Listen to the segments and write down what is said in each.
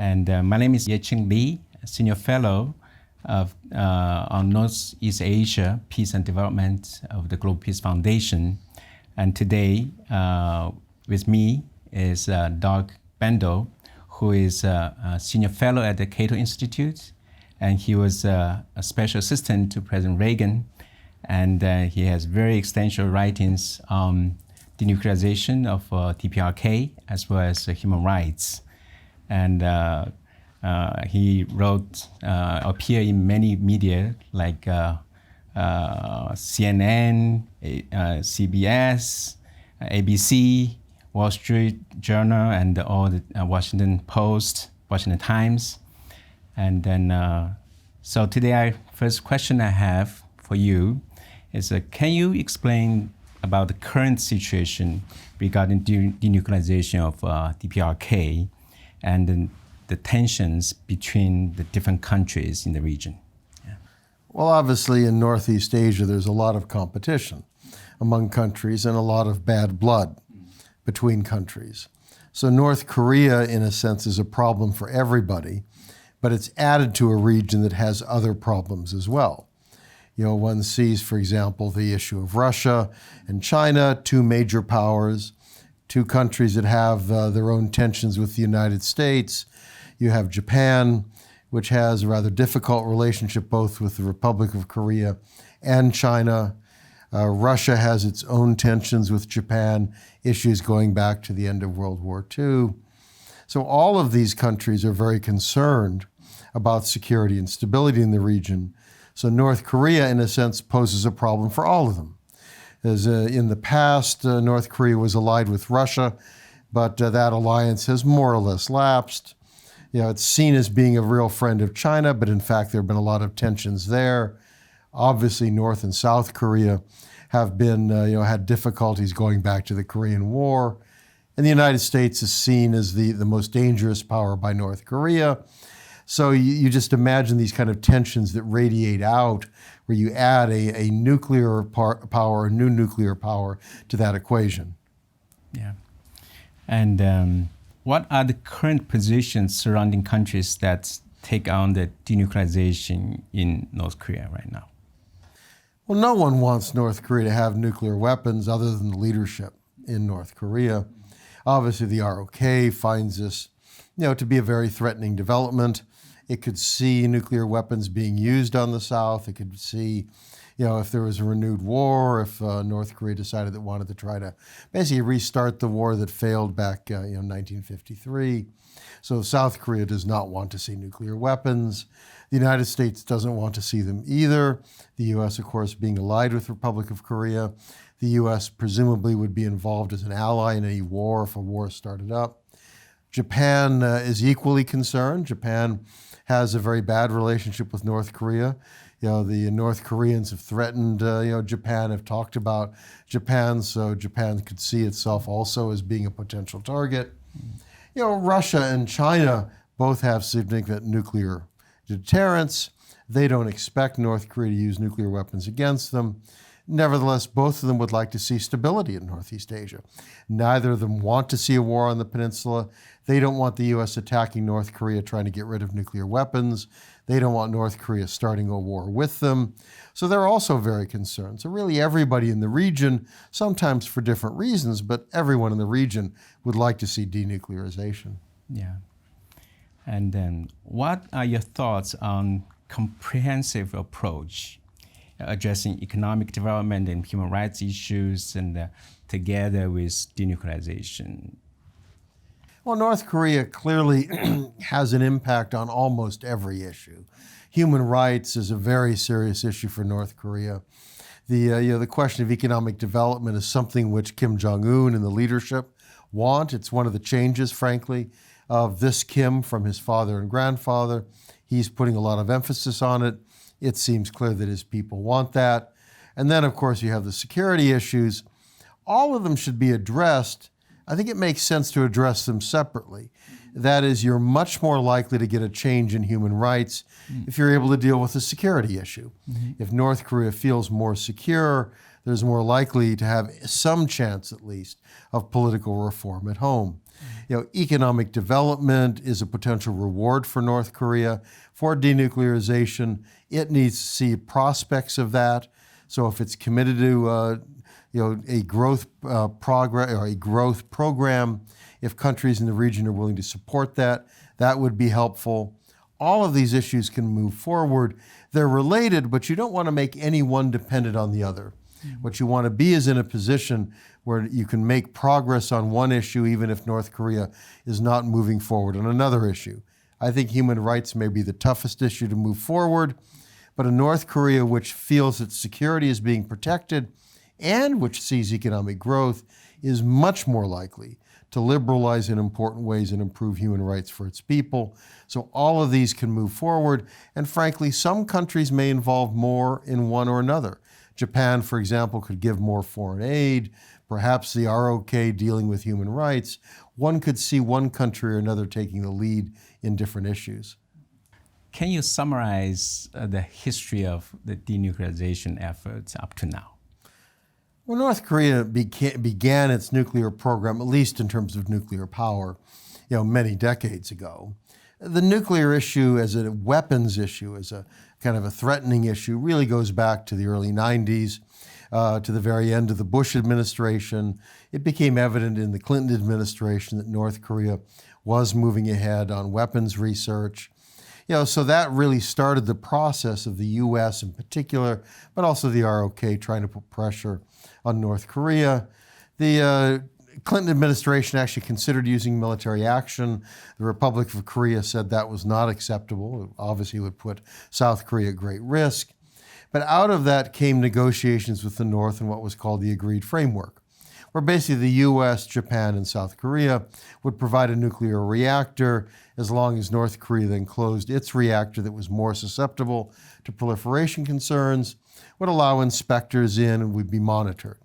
And my name is Ye-Ching Lee, Senior Fellow on Northeast Asia Peace and Development of the Global Peace Foundation. And today with me is Dr. Bandow, who is a Senior Fellow at the Cato Institute. And he was a special assistant to President Reagan. And he has very extensive writings on denuclearization of DPRK as well as human rights. And he wrote, appeared in many media like CNN, CBS, ABC, Wall Street Journal, and all the Washington Post, Washington Times. And then, so today, first question I have for you is, can you explain about the current situation regarding denuclearization of DPRK and the tensions between the different countries in the region? Yeah. Well, obviously in Northeast Asia, there's a lot of competition among countries and a lot of bad blood between countries. So North Korea, in a sense, is a problem for everybody, but it's added to a region that has other problems as well. You know, one sees, for example, the issue of Russia and China, two major powers, two countries that have their own tensions with the United States. You have Japan, which has a rather difficult relationship both with the Republic of Korea and China. Russia has its own tensions with Japan, issues going back to the end of World War II. So all of these countries are very concerned about security and stability in the region. So North Korea, in a sense, poses a problem for all of them. As in the past, North Korea was allied with Russia, but that alliance has more or less lapsed. You know, it's seen as being a real friend of China, but in fact, there have been a lot of tensions there. Obviously, North and South Korea have been, had difficulties going back to the Korean War. And the United States is seen as the most dangerous power by North Korea. So you just imagine these kind of tensions that radiate out where you add a nuclear power, a new nuclear power to that equation. Yeah. And what are the current positions surrounding countries that take on the denuclearization in North Korea right now? Well, no one wants North Korea to have nuclear weapons other than the leadership in North Korea. Obviously, the ROK finds this, to be a very threatening development. It could see nuclear weapons being used on the South. It could see, if there was a renewed war, if North Korea decided it wanted to try to basically restart the war that failed back, 1953. So South Korea does not want to see nuclear weapons. The United States doesn't want to see them either. The U.S., of course, being allied with the Republic of Korea. The U.S. presumably would be involved as an ally in any war if a war started up. Japan is equally concerned. Japan has a very bad relationship with North Korea. The North Koreans have threatened, Japan, have talked about Japan, so Japan could see itself also as being a potential target. Russia and China both have significant nuclear deterrence. They don't expect North Korea to use nuclear weapons against them. Nevertheless, both of them would like to see stability in Northeast Asia. Neither of them want to see a war on the peninsula. They don't want the U.S. attacking North Korea, trying to get rid of nuclear weapons. They don't want North Korea starting a war with them. So they're also very concerned. So really everybody in the region, sometimes for different reasons, but everyone in the region would like to see denuclearization. Yeah. And then what are your thoughts on comprehensive approach addressing economic development and human rights issues and together with denuclearization? Well, North Korea clearly has an impact on almost every issue. Human rights is a very serious issue for North Korea. The question of economic development is something which Kim Jong-un and the leadership want. It's one of the changes, frankly, of this Kim from his father and grandfather. He's putting a lot of emphasis on it. It seems clear that his people want that. And then, of course, you have the security issues. All of them should be addressed. I think it makes sense to address them separately. That is, you're much more likely to get a change in human rights if you're able to deal with the security issue. If North Korea feels more secure, there's more likely to have some chance, at least, of political reform at home. Economic development is a potential reward for North Korea. For denuclearization, it needs to see prospects of that. So if it's committed to a growth progress or a growth program, if countries in the region are willing to support that, that would be helpful. All of these issues can move forward. They're related, but you don't want to make any one dependent on the other. What you want to be is in a position where you can make progress on one issue even if North Korea is not moving forward on another issue. I think human rights may be the toughest issue to move forward, but a North Korea which feels its security is being protected and which sees economic growth is much more likely to liberalize in important ways and improve human rights for its people. So all of these can move forward, and frankly, some countries may involve more in one or another. Japan, for example, could give more foreign aid, perhaps the ROK dealing with human rights. One could see one country or another taking the lead in different issues. Can you summarize the history of the denuclearization efforts up to now? Well, North Korea began its nuclear program, at least in terms of nuclear power, many decades ago. The nuclear issue as a weapons issue, as a kind of a threatening issue, really goes back to the early 90s, to the very end of the Bush administration. It became evident in the Clinton administration that North Korea was moving ahead on weapons research. So that really started the process of the U.S. in particular, but also the ROK trying to put pressure on North Korea. The Clinton administration actually considered using military action. The Republic of Korea said that was not acceptable. It obviously would put South Korea at great risk. But out of that came negotiations with the North and what was called the Agreed Framework, where basically the U.S., Japan, and South Korea would provide a nuclear reactor as long as North Korea then closed its reactor that was more susceptible to proliferation concerns, would allow inspectors in and would be monitored.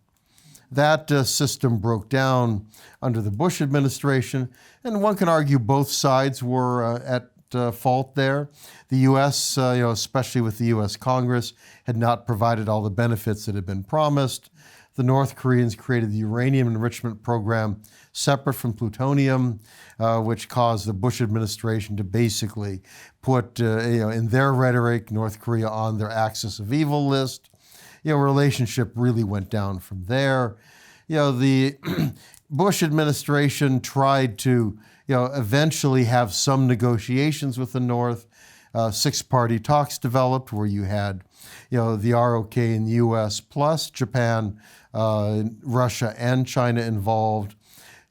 That system broke down under the Bush administration, and one can argue both sides were at fault there. The U.S., especially with the U.S. Congress, had not provided all the benefits that had been promised. The North Koreans created the uranium enrichment program separate from plutonium, which caused the Bush administration to basically put, in their rhetoric, North Korea on their axis of evil list. Relationship really went down from there. The Bush administration tried to, eventually have some negotiations with the North. Six-party talks developed where you had, the ROK and the U.S. plus Japan, Russia, and China involved.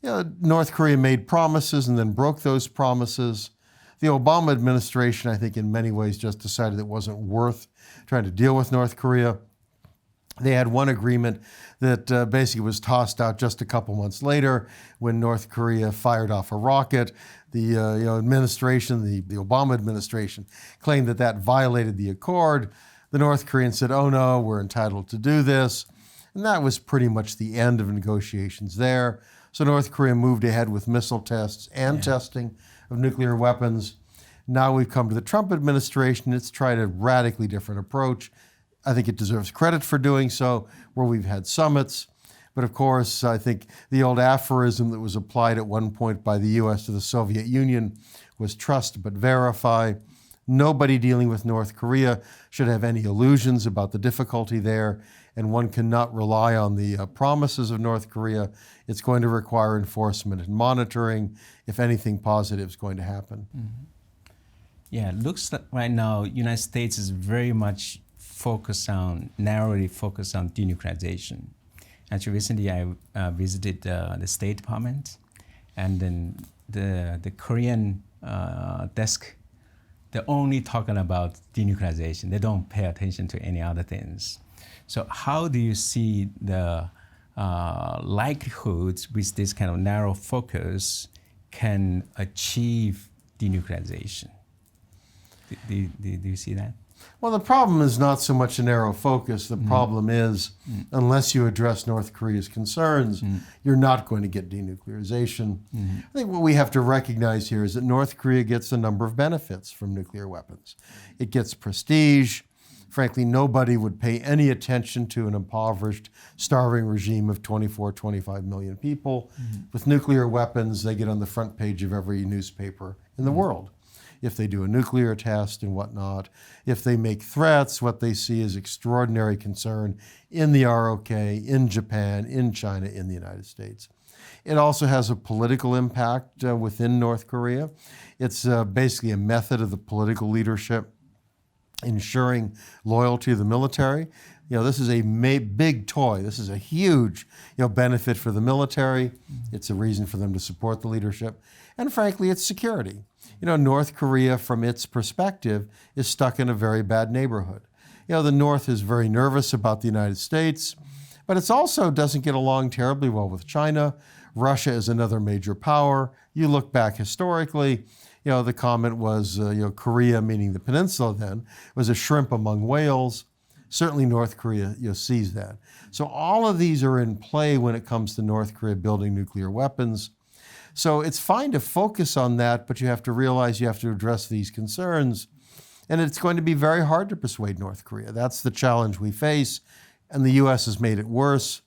North Korea made promises and then broke those promises. The Obama administration, I think, in many ways just decided it wasn't worth trying to deal with North Korea. They had one agreement that basically was tossed out just a couple months later when North Korea fired off a rocket. The administration, the Obama administration, claimed that that violated the accord. The North Koreans said, oh no, we're entitled to do this. And that was pretty much the end of negotiations there. So North Korea moved ahead with missile tests and testing of nuclear weapons. Now we've come to the Trump administration. It's tried a radically different approach. I think it deserves credit for doing so, where we've had summits. But of course, I think the old aphorism that was applied at one point by the U.S. to the Soviet Union was trust but verify. Nobody dealing with North Korea should have any illusions about the difficulty there, and one cannot rely on the promises of North Korea. It's going to require enforcement and monitoring if anything positive is going to happen. Mm-hmm. Yeah, it looks like right now United States is very much narrowly focused on denuclearization. Actually, recently I visited the State Department, and then the Korean desk, they're only talking about denuclearization. They don't pay attention to any other things. So how do you see the likelihoods with this kind of narrow focus can achieve denuclearization? Do you see that? Well, the problem is not so much a narrow focus. The problem is, unless you address North Korea's concerns, you're not going to get denuclearization. I think what we have to recognize here is that North Korea gets a number of benefits from nuclear weapons. It gets prestige. Frankly, nobody would pay any attention to an impoverished, starving regime of 24, 25 million people. With nuclear weapons, they get on the front page of every newspaper in the world. If they do a nuclear test and whatnot, if they make threats, what they see is extraordinary concern in the ROK, in Japan, in China, in the United States. It also has a political impact within North Korea. It's basically a method of the political leadership ensuring loyalty to the military. This is a big toy. This is a huge benefit for the military. It's a reason for them to support the leadership. And frankly, it's security. North Korea, from its perspective, is stuck in a very bad neighborhood. The North is very nervous about the United States, but it also doesn't get along terribly well with China. Russia is another major power. You look back historically, the comment was, Korea, meaning the peninsula then, was a shrimp among whales. Certainly North Korea sees that. So all of these are in play when it comes to North Korea building nuclear weapons. So it's fine to focus on that, but you have to realize you have to address these concerns. And it's going to be very hard to persuade North Korea. That's the challenge we face. And the U.S. has made it worse.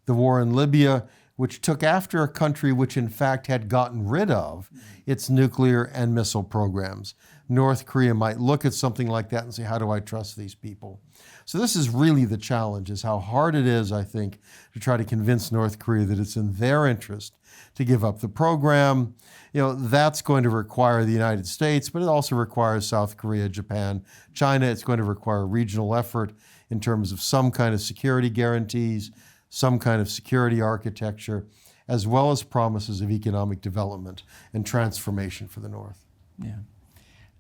The war in Libya, which took after a country which in fact had gotten rid of its nuclear and missile programs. North Korea might look at something like that and say, how do I trust these people? So this is really the challenge, is how hard it is, I think, to try to convince North Korea that it's in their interest to give up the program. That's going to require the United States, but it also requires South Korea, Japan, China. It's going to require regional effort in terms of some kind of security guarantees, some kind of security architecture, as well as promises of economic development and transformation for the North. Yeah,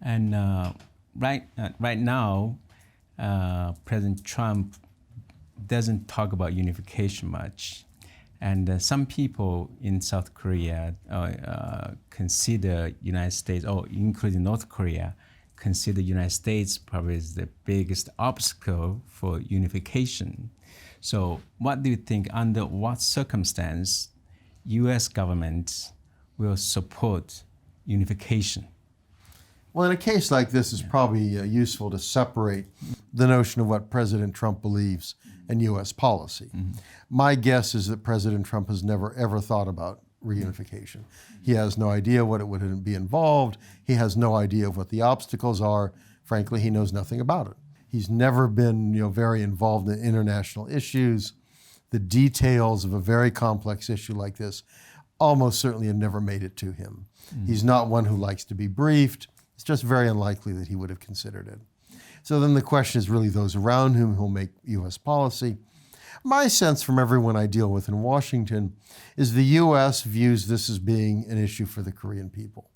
and right now, President Trump doesn't talk about unification much, and some people in South Korea consider United States, or including North Korea, consider United States probably as the biggest obstacle for unification. So what do you think, under what circumstance U.S. government will support unification? Well, in a case like this, it's probably useful to separate the notion of what President Trump believes and U.S. policy. My guess is that President Trump has never, ever thought about reunification. He has no idea what it would be involved. He has no idea of what the obstacles are. Frankly, he knows nothing about it. He's never been very involved in international issues. The details of a very complex issue like this almost certainly have never made it to him. He's not one who likes to be briefed. It's just very unlikely that he would have considered it. So then the question is really those around him who will make U.S. policy. My sense from everyone I deal with in Washington is the U.S. views this as being an issue for the Korean people,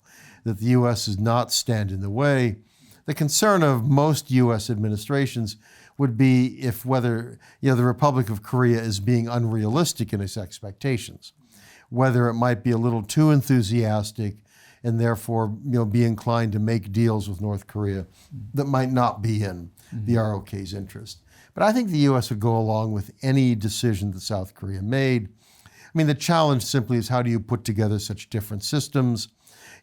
that the U.S. does not stand in the way. The concern of most U.S. administrations would be if whether the Republic of Korea is being unrealistic in its expectations, whether it might be a little too enthusiastic and therefore be inclined to make deals with North Korea that might not be in the ROK's interest. But I think the U.S. would go along with any decision that South Korea made. I mean, the challenge simply is, how do you put together such different systems?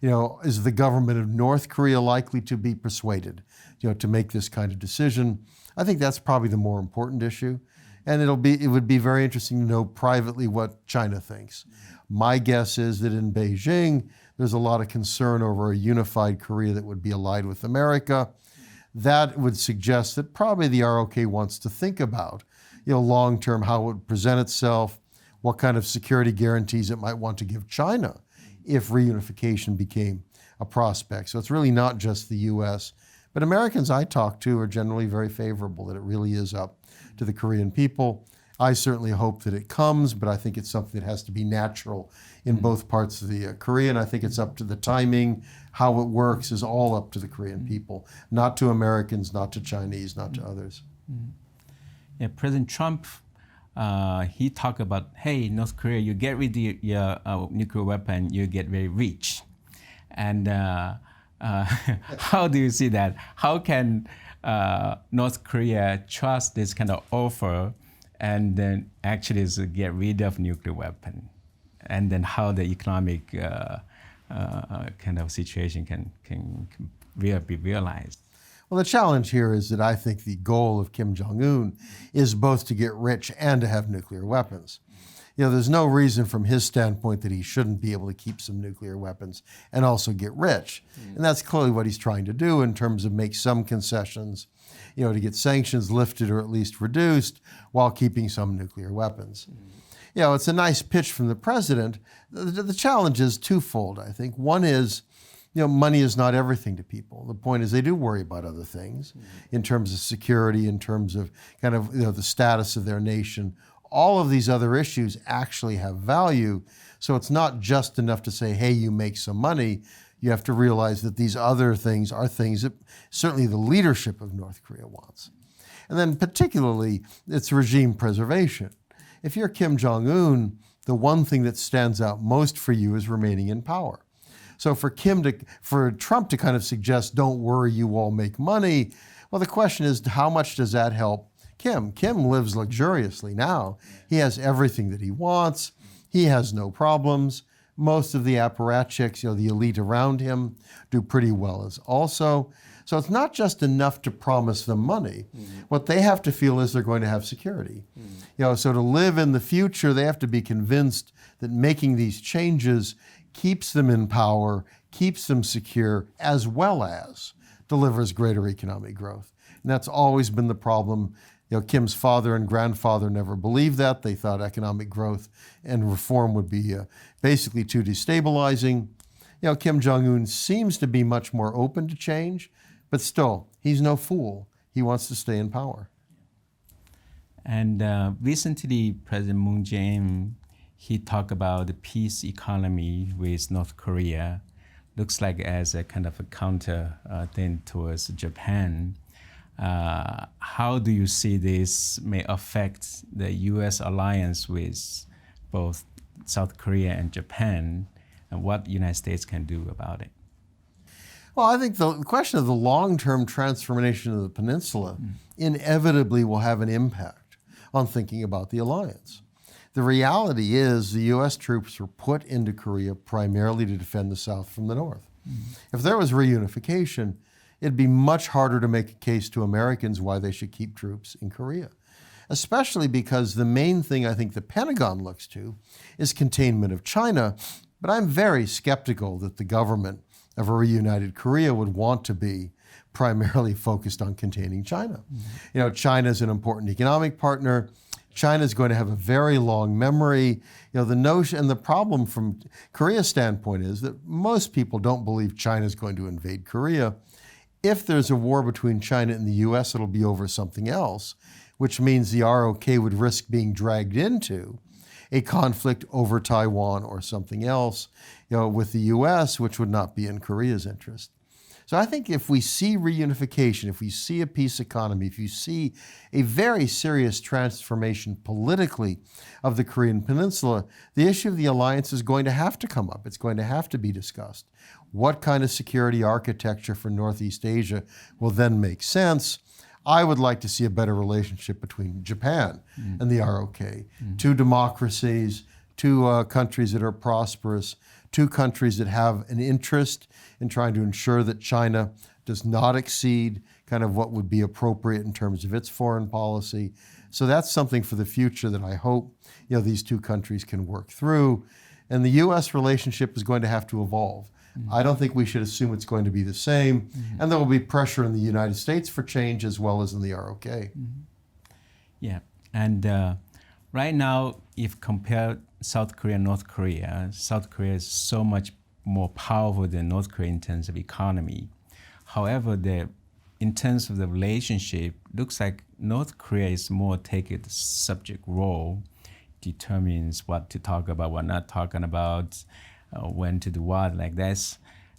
Is the government of North Korea likely to be persuaded, to make this kind of decision? I think that's probably the more important issue. And it would be very interesting to know privately what China thinks. My guess is that in Beijing, there's a lot of concern over a unified Korea that would be allied with America. That would suggest that probably the ROK wants to think about, long-term how it would present itself, what kind of security guarantees it might want to give China if reunification became a prospect. So it's really not just the U.S., but Americans I talk to are generally very favorable that it really is up to the Korean people. I certainly hope that it comes, but I think it's something that has to be natural in both parts of the Korean. I think it's up to the timing. How it works is all up to the Korean people, not to Americans, not to Chinese, not to others. Yeah, President Trump, he talked about, hey, North Korea, you get rid of your nuclear weapon, you get very rich. And how do you see that? How can North Korea trust this kind of offer and then actually get rid of nuclear weapon? And then how the economic kind of situation can be realized? Well, the challenge here is that I think the goal of Kim Jong-un is both to get rich and to have nuclear weapons. There's no reason from his standpoint that he shouldn't be able to keep some nuclear weapons and also get rich. And that's clearly what he's trying to do in terms of make some concessions, to get sanctions lifted or at least reduced while keeping some nuclear weapons. It's a nice pitch from the president. The challenge is twofold, I think. One is, money is not everything to people. The point is they do worry about other things in terms of security, in terms of kind of the status of their nation. All of these other issues actually have value. So it's not just enough to say, hey, you make some money. You have to realize that these other things are things that certainly the leadership of North Korea wants. And then particularly, it's regime preservation. If you're Kim Jong-un, the one thing that stands out most for you is remaining in power. So for Trump to kind of suggest, don't worry, you all make money, well, the question is, how much does that help Kim? Kim lives luxuriously now. He has everything that he wants. He has no problems. Most of the apparatchiks, the elite around him, do pretty well as also. So it's not just enough to promise them money. What they have to feel is they're going to have security. So to live in the future, they have to be convinced that making these changes keeps them in power, keeps them secure, as well as delivers greater economic growth. And that's always been the problem. Kim's father and grandfather never believed that. They thought economic growth and reform would be basically too destabilizing. Kim Jong-un seems to be much more open to change, but still, he's no fool. He wants to stay in power. And recently, President Moon Jae-in, he talked about the peace economy with North Korea. Looks like as a kind of a counter thing towards Japan. How do you see this may affect the U.S. alliance with both South Korea and Japan, and what the United States can do about it? Well, I think the question of the long-term transformation of the peninsula inevitably will have an impact on thinking about the alliance. The reality is the U.S. troops were put into Korea primarily to defend the South from the North. If there was reunification, it'd be much harder to make a case to Americans why they should keep troops in Korea, especially because the main thing I think the Pentagon looks to is containment of China. But I'm very skeptical that the government of a reunited Korea would want to be primarily focused on containing China. China is an important economic partner. China is going to have a very long memory. The notion and the problem from Korea's standpoint is that most people don't believe China is going to invade Korea. If there's a war between China and the U.S., it'll be over something else, which means the ROK would risk being dragged into a conflict over Taiwan or something else, with the U.S., which would not be in Korea's interest. So I think if we see reunification, if we see a peace economy, if you see a very serious transformation politically of the Korean Peninsula, the issue of the alliance is going to have to come up. It's going to have to be discussed. What kind of security architecture for Northeast Asia will then make sense? I would like to see a better relationship between Japan and the ROK. Two democracies, two countries that are prosperous, two countries that have an interest in trying to ensure that China does not exceed kind of what would be appropriate in terms of its foreign policy. So that's something for the future that I hope these two countries can work through. And the U.S. relationship is going to have to evolve. I don't think we should assume it's going to be the same. And there will be pressure in the United States for change as well as in the ROK. Yeah, and right now, if compared South Korea and North Korea, South Korea is so much more powerful than North Korea in terms of economy. However, in terms of the relationship, looks like North Korea is more taking the subject role, determines what to talk about, what not talking about, when to do what, like this.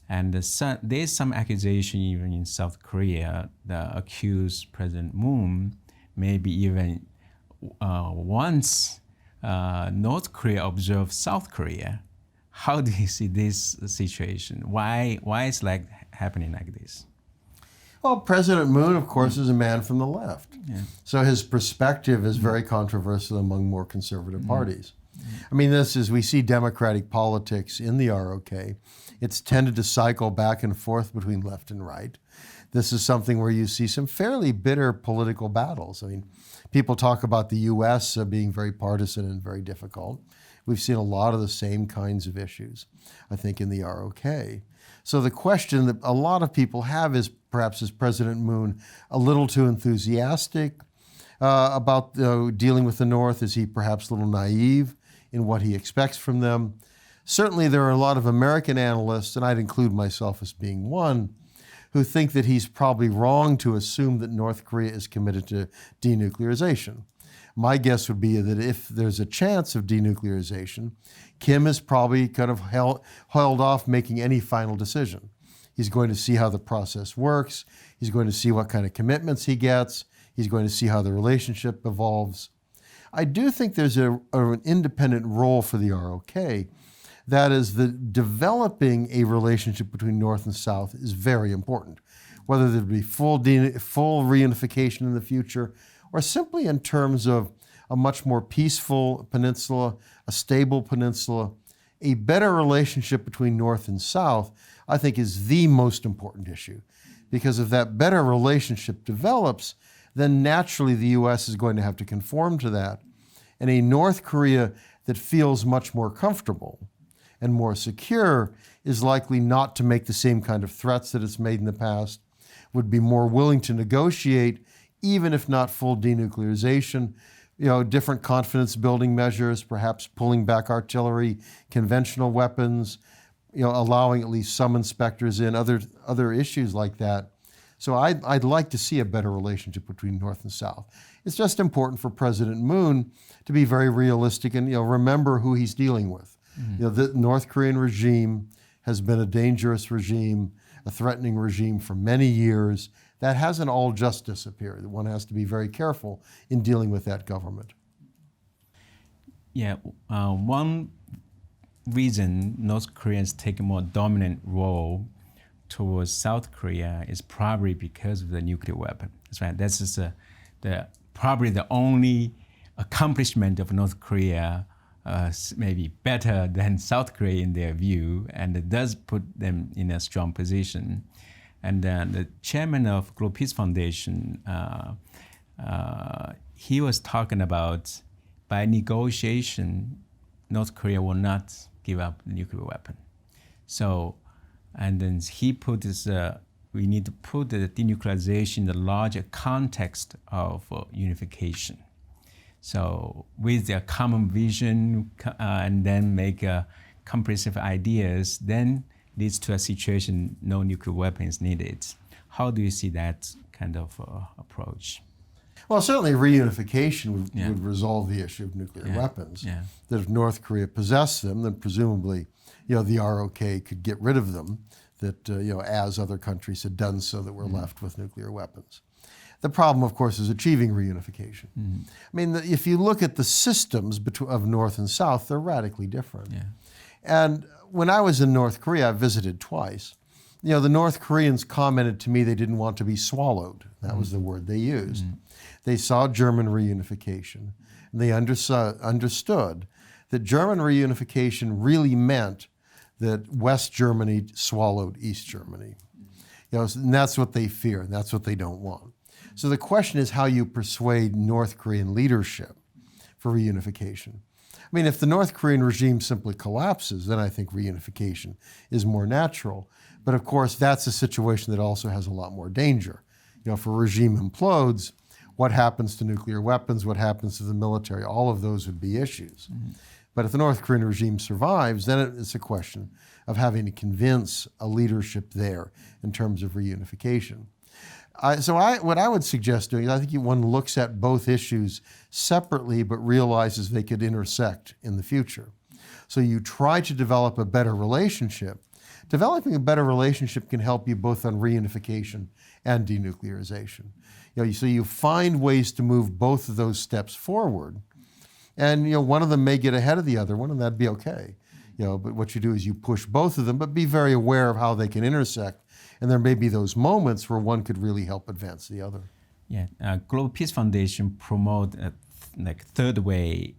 And there's some accusation even in South Korea that accuse President Moon maybe even once North Korea observed South Korea. How do you see this situation? Why is happening like this? Well, President Moon, of course, is a man from the left. Yeah. So his perspective is very controversial among more conservative parties. I mean, we see democratic politics in the ROK. It's tended to cycle back and forth between left and right. This is something where you see some fairly bitter political battles. I mean, people talk about the U.S. Being very partisan and very difficult. We've seen a lot of the same kinds of issues, I think, in the ROK. So the question that a lot of people have is, perhaps is President Moon a little too enthusiastic about dealing with the North? Is he perhaps a little naive in what he expects from them? Certainly there are a lot of American analysts, and I'd include myself as being one, who think that he's probably wrong to assume that North Korea is committed to denuclearization. My guess would be that if there's a chance of denuclearization, Kim is probably kind of held off making any final decision. He's going to see how the process works. He's going to see what kind of commitments he gets. He's going to see how the relationship evolves. I do think there's an independent role for the ROK. That is, that developing a relationship between North and South is very important. Whether there be full reunification in the future, or simply in terms of a much more peaceful peninsula, a stable peninsula, a better relationship between North and South, I think is the most important issue. Because if that better relationship develops, then naturally the U.S. is going to have to conform to that. And a North Korea that feels much more comfortable and more secure is likely not to make the same kind of threats that it's made in the past, would be more willing to negotiate, even if not full denuclearization, different confidence building measures, perhaps pulling back artillery, conventional weapons, allowing at least some inspectors in, other issues like that. So I'd like to see a better relationship between North and South. It's just important for President Moon to be very realistic and remember who he's dealing with. Mm-hmm. The North Korean regime has been a dangerous regime, a threatening regime for many years. That hasn't all just disappeared. One has to be very careful in dealing with that government. Yeah, one reason North Koreans take a more dominant role towards South Korea is probably because of the nuclear weapon. That's right. This is probably the only accomplishment of North Korea, maybe better than South Korea in their view, and it does put them in a strong position. And the chairman of Global Peace Foundation, he was talking about by negotiation, North Korea will not give up the nuclear weapon. So, and then he put this, we need to put the denuclearization in the larger context of unification. So with their common vision and then make comprehensive ideas, then leads to a situation no nuclear weapons needed. How do you see that kind of approach? Well, certainly reunification would resolve the issue of nuclear weapons. Yeah. That if North Korea possessed them, then presumably, the ROK could get rid of them. That as other countries had done so, that were left with nuclear weapons. The problem, of course, is achieving reunification. I mean, if you look at the systems of North and South, they're radically different. Yeah. And when I was in North Korea, I visited twice. The North Koreans commented to me they didn't want to be swallowed. That was the word they used. They saw German reunification, and they understood that German reunification really meant that West Germany swallowed East Germany. And that's what they fear, and that's what they don't want. So the question is how you persuade North Korean leadership for reunification. I mean, if the North Korean regime simply collapses, then I think reunification is more natural. But of course, that's a situation that also has a lot more danger. If a regime implodes, what happens to nuclear weapons? What happens to the military? All of those would be issues. But if the North Korean regime survives, then it's a question of having to convince a leadership there in terms of reunification. What I would suggest doing is I think one looks at both issues separately but realizes they could intersect in the future. So you try to develop a better relationship. Developing a better relationship can help you both on reunification and denuclearization. So you find ways to move both of those steps forward. And one of them may get ahead of the other one, and that'd be okay. But what you do is you push both of them, but be very aware of how they can intersect. And there may be those moments where one could really help advance the other. Yeah, Global Peace Foundation promote third way,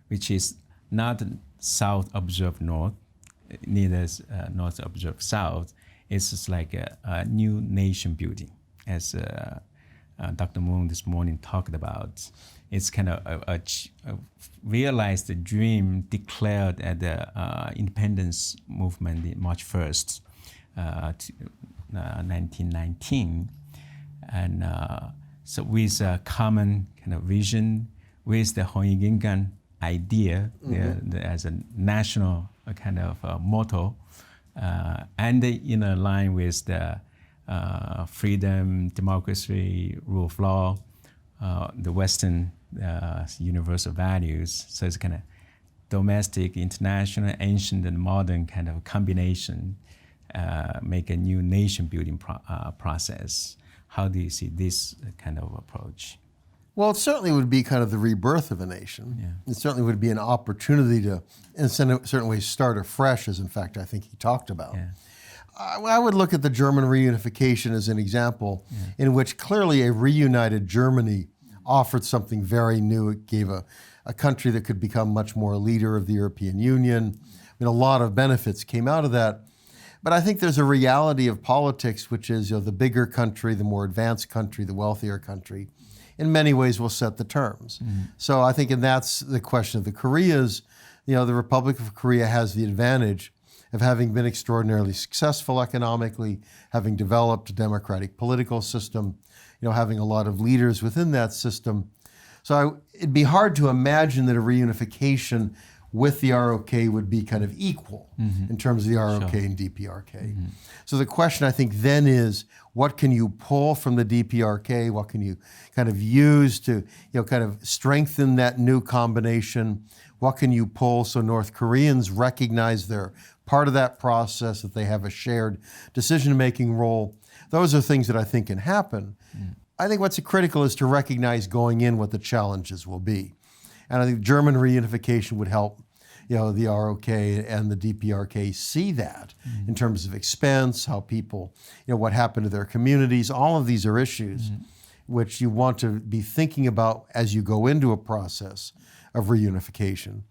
which is not South observe North, neither North observe South. It's just like a new nation building, as Dr. Moon this morning talked about. It's kind of a realized the dream declared at the independence movement in March 1st, 1919. And so with a common kind of vision, with the Hongik idea as a national kind of motto, and in line with the freedom, democracy, rule of law, the Western universal values. So it's kind of domestic, international, ancient, and modern kind of combination, make a new nation building process. How do you see this kind of approach? Well, it certainly would be kind of the rebirth of a nation. Yeah. It certainly would be an opportunity to, in certain ways, start afresh, as in fact I think he talked about. Yeah. I would look at the German reunification as an example in which clearly a reunited Germany offered something very new. It gave a country that could become much more a leader of the European Union. I mean, a lot of benefits came out of that. But I think there's a reality of politics, which is the bigger country, the more advanced country, the wealthier country, in many ways will set the terms. So I think, and that's the question of the Koreas. The Republic of Korea has the advantage of having been extraordinarily successful economically, having developed a democratic political system, having a lot of leaders within that system. So it'd be hard to imagine that a reunification with the ROK would be kind of equal in terms of the ROK and DPRK. So the question, I think, then is, what can you pull from the DPRK? What can you kind of use to kind of strengthen that new combination? What can you pull so North Koreans recognize they're part of that process, that they have a shared decision-making role? Those are things that I think can happen. I think what's critical is to recognize going in what the challenges will be. And I think German reunification would help the ROK and the DPRK see that in terms of expense, how people, what happened to their communities. All of these are issues which you want to be thinking about as you go into a process of reunification.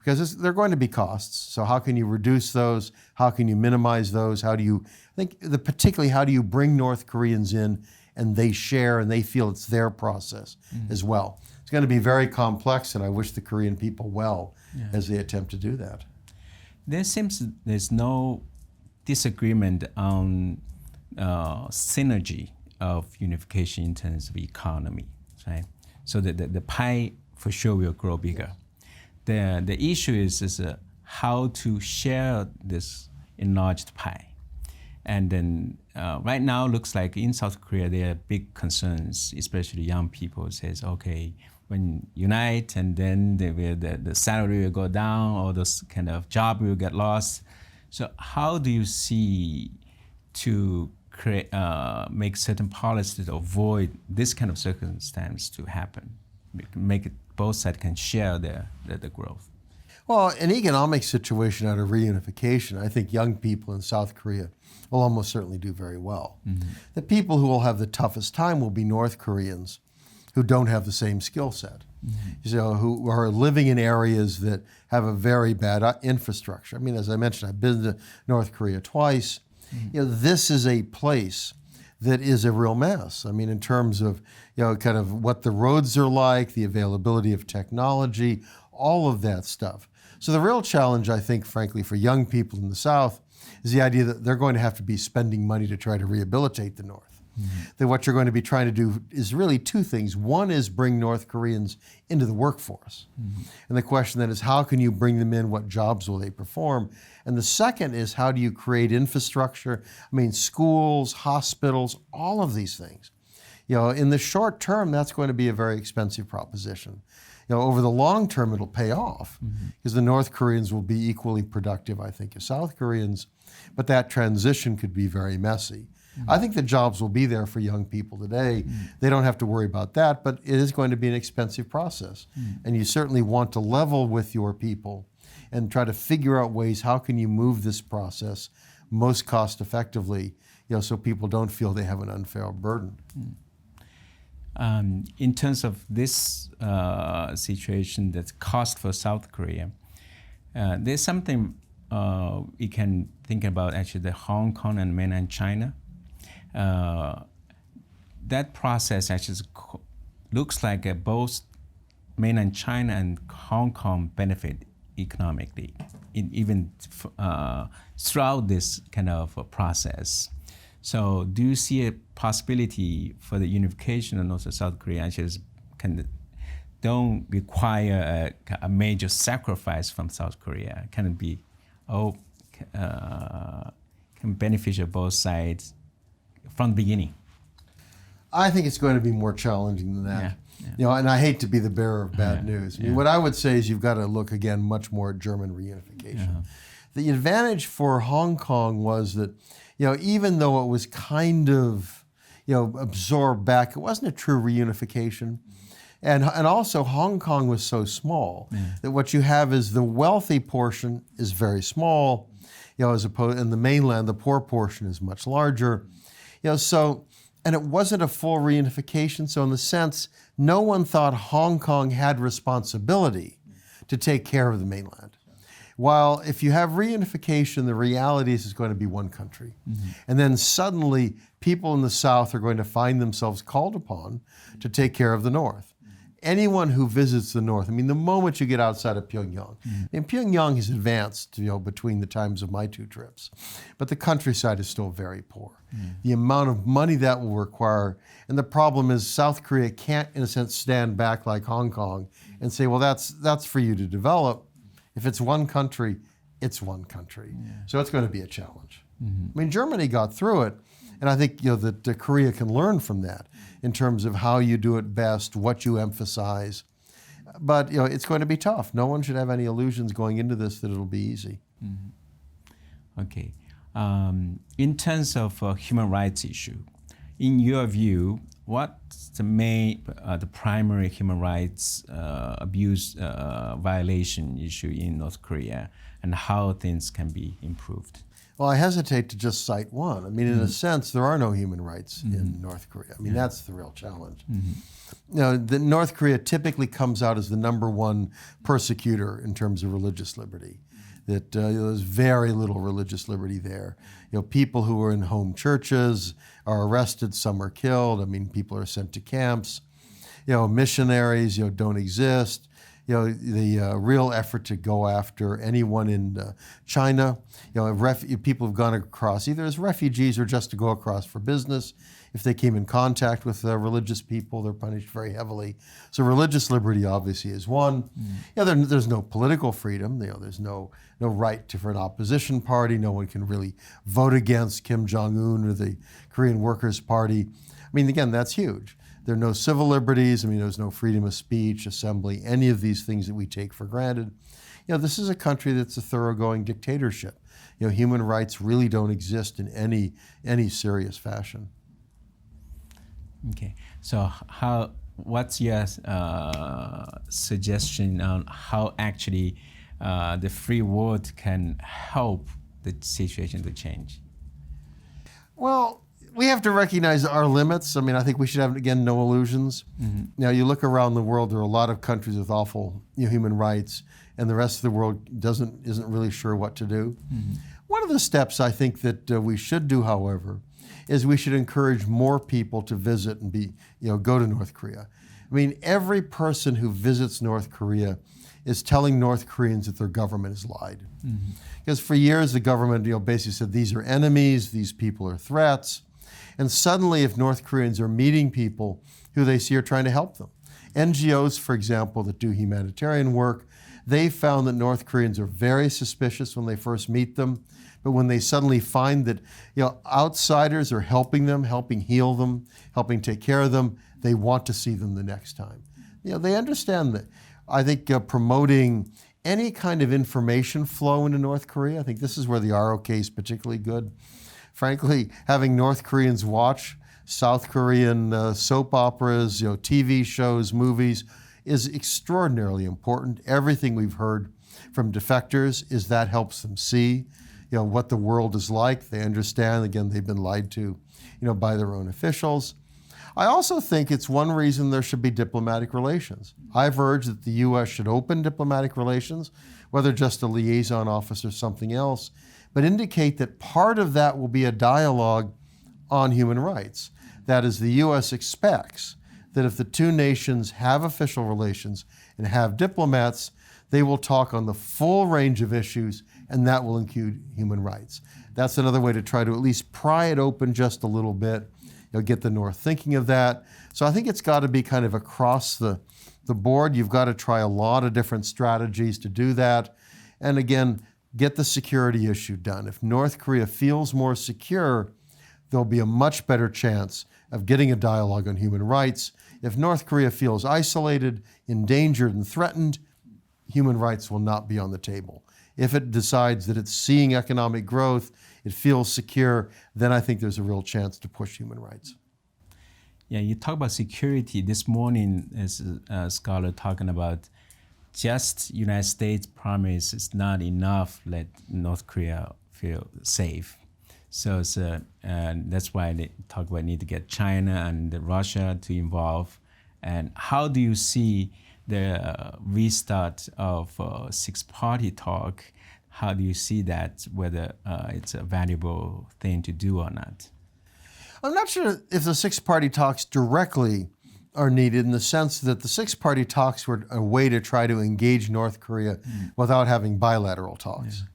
Because there are going to be costs. So how can you reduce those? How can you minimize those? How do you, particularly how do you bring North Koreans in and they share and they feel it's their process as well? It's going to be very complex, and I wish the Korean people well as they attempt to do that. There seems there's no disagreement on synergy of unification in terms of economy, right? So the pie for sure will grow bigger. The issue is how to share this enlarged pie. And then right now looks like in South Korea there are big concerns, especially young people says, okay, when unite and then the salary will go down or this kind of job will get lost. So how do you see to create, make certain policies to avoid this kind of circumstance to happen? Make it both sides can share the growth. Well, an economic situation out of reunification, I think young people in South Korea will almost certainly do very well. The people who will have the toughest time will be North Koreans who don't have the same skill set, who are living in areas that have a very bad infrastructure. I mean, as I mentioned, I've been to North Korea twice. This is a place that is a real mess. I mean, in terms of kind of what the roads are like, the availability of technology, all of that stuff. So the real challenge, I think, frankly, for young people in the South is the idea that they're going to have to be spending money to try to rehabilitate the North. That what you're going to be trying to do is really two things. One is bring North Koreans into the workforce. And the question then is, how can you bring them in? What jobs will they perform? And the second is, how do you create infrastructure? I mean, schools, hospitals, all of these things. In the short term, that's going to be a very expensive proposition. Over the long term, it'll pay off because the North Koreans will be equally productive, I think, as South Koreans. But that transition could be very messy. I think the jobs will be there for young people today. They don't have to worry about that, but it is going to be an expensive process. And you certainly want to level with your people and try to figure out ways, how can you move this process most cost effectively, so people don't feel they have an unfair burden. In terms of this situation that's cost for South Korea, there's something we can think about actually the Hong Kong and mainland China. That process actually looks like both mainland China and Hong Kong benefit economically, even throughout this kind of process. So do you see a possibility for the unification of North and South Korea actually don't require a major sacrifice from South Korea? Can it be can beneficial both sides from the beginning? I think it's going to be more challenging than that. Yeah. You know, and I hate to be the bearer of bad news. I mean, what I would say is you've got to look again much more at German reunification. The advantage for Hong Kong was that, you know, even though it was kind of, you know, absorbed back, it wasn't a true reunification. And also Hong Kong was so small that what you have is the wealthy portion is very small, you know, as opposed in the mainland, the poor portion is much larger. You know, so, and it wasn't a full reunification. So in the sense, no one thought Hong Kong had responsibility to take care of the mainland. While if you have reunification, the reality is it's going to be one country. And then suddenly people in the South are going to find themselves called upon to take care of the North. Anyone who visits the North, I mean, the moment you get outside of Pyongyang, and Pyongyang has advanced, you know, between the times of my two trips, but the countryside is still very poor. The amount of money that will require, and the problem is South Korea can't, in a sense, stand back like Hong Kong and say, well, that's for you to develop. If it's one country, it's one country. So it's going to be a challenge. I mean, Germany got through it, and I think, you know, that Korea can learn from that in terms of how you do it best, what you emphasize. But, you know, it's going to be tough. No one should have any illusions going into this that it'll be easy. Okay. In terms of human rights issue, in your view, what's the primary human rights abuse violation issue in North Korea, and how things can be improved? Well, I hesitate to just cite one. I mean, in a sense, there are no human rights in North Korea. I mean, that's the real challenge. You know, North Korea typically comes out as the #1 persecutor in terms of religious liberty. That there's very little religious liberty there. You know, people who are in home churches are arrested, some are killed. I mean, people are sent to camps. You know, missionaries, you know, don't exist. You know, the real effort to go after anyone in China, you know, people have gone across either as refugees or just to go across for business. If they came in contact with religious people, they're punished very heavily. So religious liberty obviously is one. You know, there's no political freedom. You know, there's no right for an opposition party. No one can really vote against Kim Jong-un or the Korean Workers' Party. I mean, again, that's huge. There are no civil liberties. I mean, there's no freedom of speech, assembly, any of these things that we take for granted. You know, this is a country that's a thoroughgoing dictatorship. You know, human rights really don't exist in any serious fashion. Okay, so what's your suggestion on how actually the free world can help the situation to change? Well, we have to recognize our limits. I mean, I think we should have, again, no illusions. Now, you look around the world, there are a lot of countries with awful, you know, human rights, and the rest of the world isn't really sure what to do. One of the steps I think that we should do, however, is we should encourage more people to visit and go to North Korea. I mean, every person who visits North Korea is telling North Koreans that their government has lied. Because for years, the government, you know, basically said, these are enemies, these people are threats. And suddenly, if North Koreans are meeting people who they see are trying to help them, NGOs, for example, that do humanitarian work, they found that North Koreans are very suspicious when they first meet them. But when they suddenly find that, you know, outsiders are helping them, helping heal them, helping take care of them, they want to see them the next time. You know, they understand that. I think promoting any kind of information flow into North Korea, I think this is where the ROK is particularly good. Frankly, having North Koreans watch South Korean soap operas, you know, TV shows, movies, is extraordinarily important. Everything we've heard from defectors is that helps them see, you know, what the world is like. They understand, again, they've been lied to, you know, by their own officials. I also think it's one reason there should be diplomatic relations. I've urged that the U.S. should open diplomatic relations, whether just a liaison office or something else, but indicate that part of that will be a dialogue on human rights. That is, the U.S. expects that if the two nations have official relations and have diplomats, they will talk on the full range of issues, and that will include human rights. That's another way to try to at least pry it open just a little bit, get the North thinking of that. So I think it's got to be kind of across the board. You've got to try a lot of different strategies to do that. And again, get the security issue done. If North Korea feels more secure, there'll be a much better chance of getting a dialogue on human rights. If North Korea feels isolated, endangered, and threatened, human rights will not be on the table. If it decides that it's seeing economic growth, it feels secure, then I think there's a real chance to push human rights. Yeah, you talk about security. This morning, as a scholar talking about just United States promise is not enough to let North Korea feel safe. So that's why they talk about need to get China and Russia to involve. And how do you see the restart of six-party talk? How do you see that, whether it's a valuable thing to do or not? I'm not sure if the six-party talks directly are needed in the sense that the six-party talks were a way to try to engage North Korea without having bilateral talks. Yeah.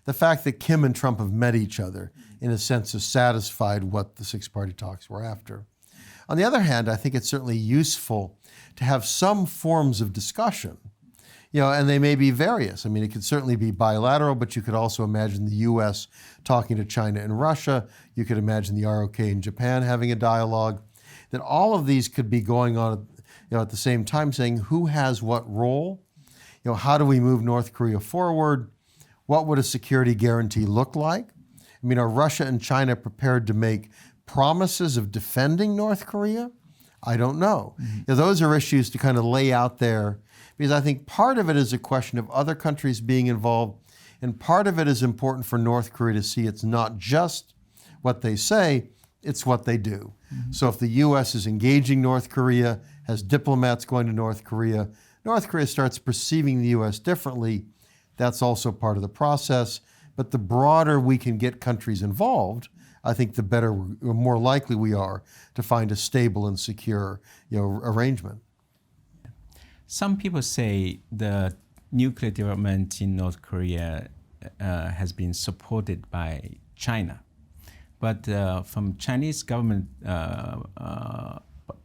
The fact that Kim and Trump have met each other, in a sense, has satisfied what the six-party talks were after. On the other hand, I think it's certainly useful to have some forms of discussion, and they may be various. I mean, it could certainly be bilateral, but you could also imagine the U.S. talking to China and Russia. You could imagine the ROK and Japan having a dialogue. That all of these could be going on, at the same time, saying who has what role. How do we move North Korea forward? What would a security guarantee look like? I mean, are Russia and China prepared to make promises of defending North Korea? I don't know. Mm-hmm. Those are issues to kind of lay out there, because I think part of it is a question of other countries being involved, and part of it is important for North Korea to see it's not just what they say, it's what they do. Mm-hmm. So if the U.S. is engaging North Korea, has diplomats going to North Korea starts perceiving the U.S. differently, that's also part of the process. But the broader we can get countries involved, I think the better, or more likely we are to find a stable and secure, arrangement. Some people say the nuclear development in North Korea has been supported by China, but from Chinese government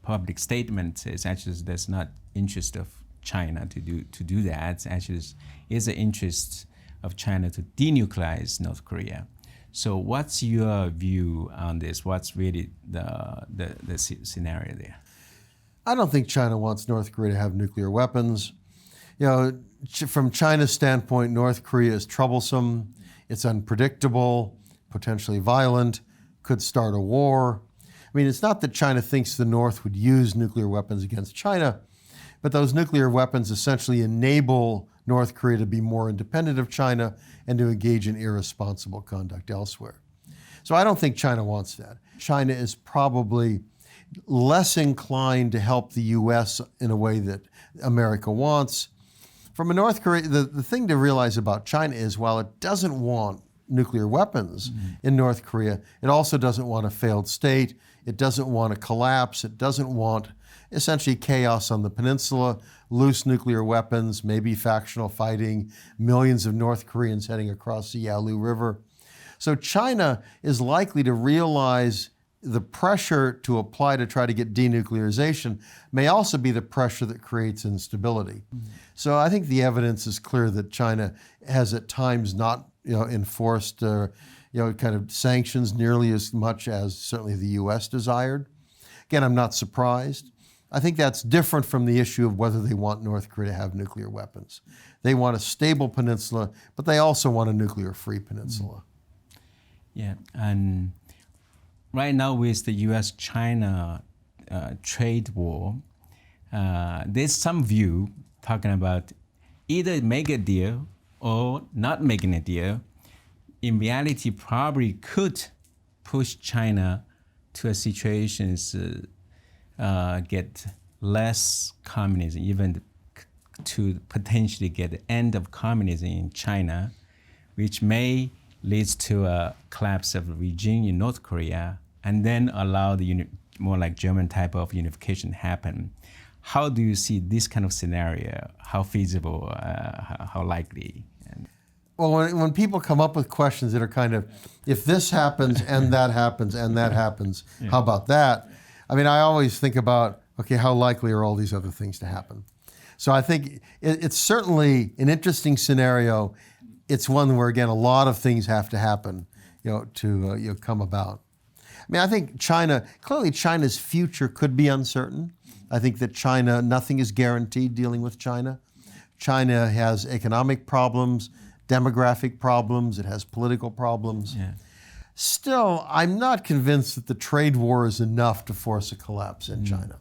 public statement, it's actually there's not interest of China to do that. Actually, is an interest of China to denuclearize North Korea. So what's your view on this? What's really the scenario there? I don't think China wants North Korea to have nuclear weapons. From China's standpoint, North Korea is troublesome. It's unpredictable, potentially violent, could start a war. I mean, it's not that China thinks the North would use nuclear weapons against China, but those nuclear weapons essentially enable North Korea to be more independent of China and to engage in irresponsible conduct elsewhere. So I don't think China wants that. China is probably less inclined to help the U.S. in a way that America wants. From a North Korea, the thing to realize about China is while it doesn't want nuclear weapons in North Korea, it also doesn't want a failed state. It doesn't want a collapse. It doesn't want essentially chaos on the peninsula, loose nuclear weapons, maybe factional fighting, millions of North Koreans heading across the Yalu River. So China is likely to realize the pressure to apply to try to get denuclearization may also be the pressure that creates instability. So I think the evidence is clear that China has at times not enforced kind of sanctions nearly as much as certainly the U.S. desired. Again, I'm not surprised. I think that's different from the issue of whether they want North Korea to have nuclear weapons. They want a stable peninsula, but they also want a nuclear-free peninsula. Yeah, and right now with the U.S. China trade war, there's some view talking about either make a deal or not making a deal. In reality, probably could push China to a situation get less communism, even to potentially get the end of communism in China, which may lead to a collapse of the regime in North Korea, and then allow the more like German type of unification happen. How do you see this kind of scenario? How feasible? How likely? Well, when people come up with questions that are kind of, if this happens and that happens and that happens, how about that? I mean, I always think about, okay, how likely are all these other things to happen? So I think it's certainly an interesting scenario. It's one where, again, a lot of things have to happen, to come about. I mean, I think clearly China's future could be uncertain. I think that nothing is guaranteed dealing with China. China has economic problems, demographic problems, it has political problems. Yeah. Still, I'm not convinced that the trade war is enough to force a collapse in China.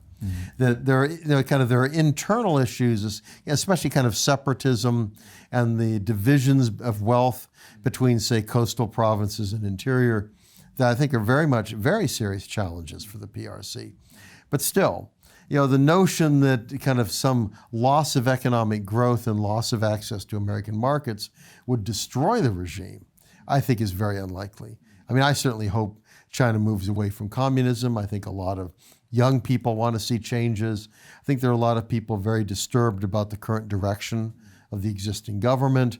That there are internal issues, especially kind of separatism and the divisions of wealth between, say, coastal provinces and interior, that I think are very serious challenges for the PRC. But still, the notion that kind of some loss of economic growth and loss of access to American markets would destroy the regime, I think is very unlikely. I mean, I certainly hope China moves away from communism. I think a lot of young people want to see changes. I think there are a lot of people very disturbed about the current direction of the existing government.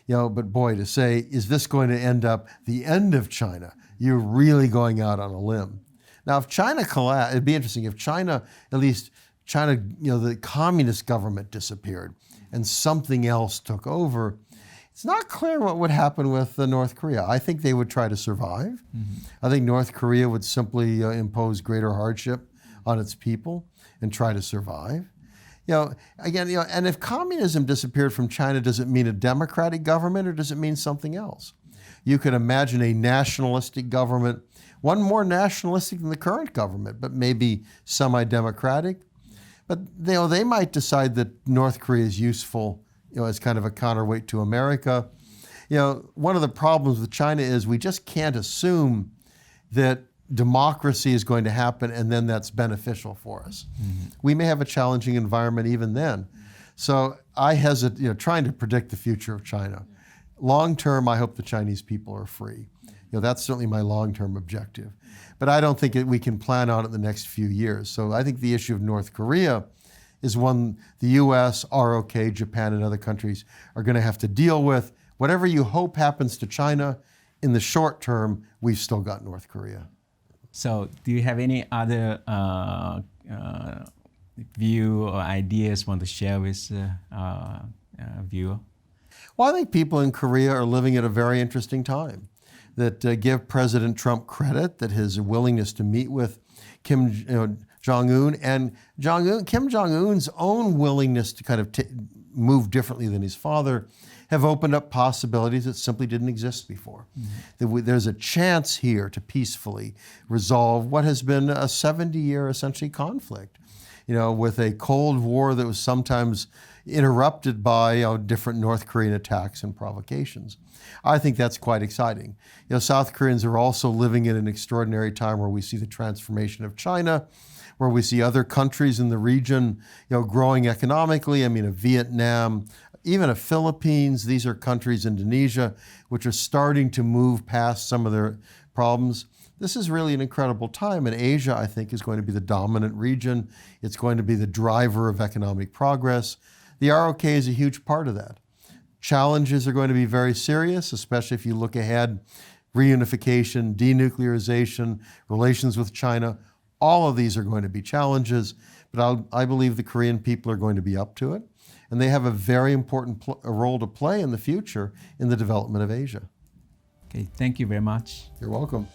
But boy, to say, is this going to end up the end of China? You're really going out on a limb. Now, if China collapsed, it'd be interesting if the communist government disappeared and something else took over. It's not clear what would happen with North Korea. I think they would try to survive. I think North Korea would simply impose greater hardship on its people and try to survive. And if communism disappeared from China, does it mean a democratic government or does it mean something else? You could imagine a nationalistic government, one more nationalistic than the current government, but maybe semi-democratic. But they might decide that North Korea is useful as kind of a counterweight to America. One of the problems with China is we just can't assume that democracy is going to happen and then that's beneficial for us. We may have a challenging environment even then. So I hesitate, trying to predict the future of China. Long term, I hope the Chinese people are free. That's certainly my long-term objective. But I don't think we can plan on it the next few years. So I think the issue of North Korea is one the U.S., ROK, Japan, and other countries are going to have to deal with. Whatever you hope happens to China, in the short term, we've still got North Korea. So do you have any other view or ideas want to share with viewer? Well, I think people in Korea are living at a very interesting time that give President Trump credit that his willingness to meet with Kim Jong-un and Kim Jong-un's own willingness to kind of move differently than his father have opened up possibilities that simply didn't exist before. There's a chance here to peacefully resolve what has been a 70-year essentially conflict, with a Cold War that was sometimes interrupted by different North Korean attacks and provocations. I think that's quite exciting. South Koreans are also living in an extraordinary time where we see the transformation of China, where we see other countries in the region, growing economically. I mean, a Vietnam, even a Philippines. These are countries, Indonesia, which are starting to move past some of their problems. This is really an incredible time, and Asia, I think, is going to be the dominant region. It's going to be the driver of economic progress. The ROK is a huge part of that. Challenges are going to be very serious, especially if you look ahead. Reunification, denuclearization, relations with China, all of these are going to be challenges, but I believe the Korean people are going to be up to it, and they have a very important role to play in the future in the development of Asia. Okay, thank you very much. You're welcome.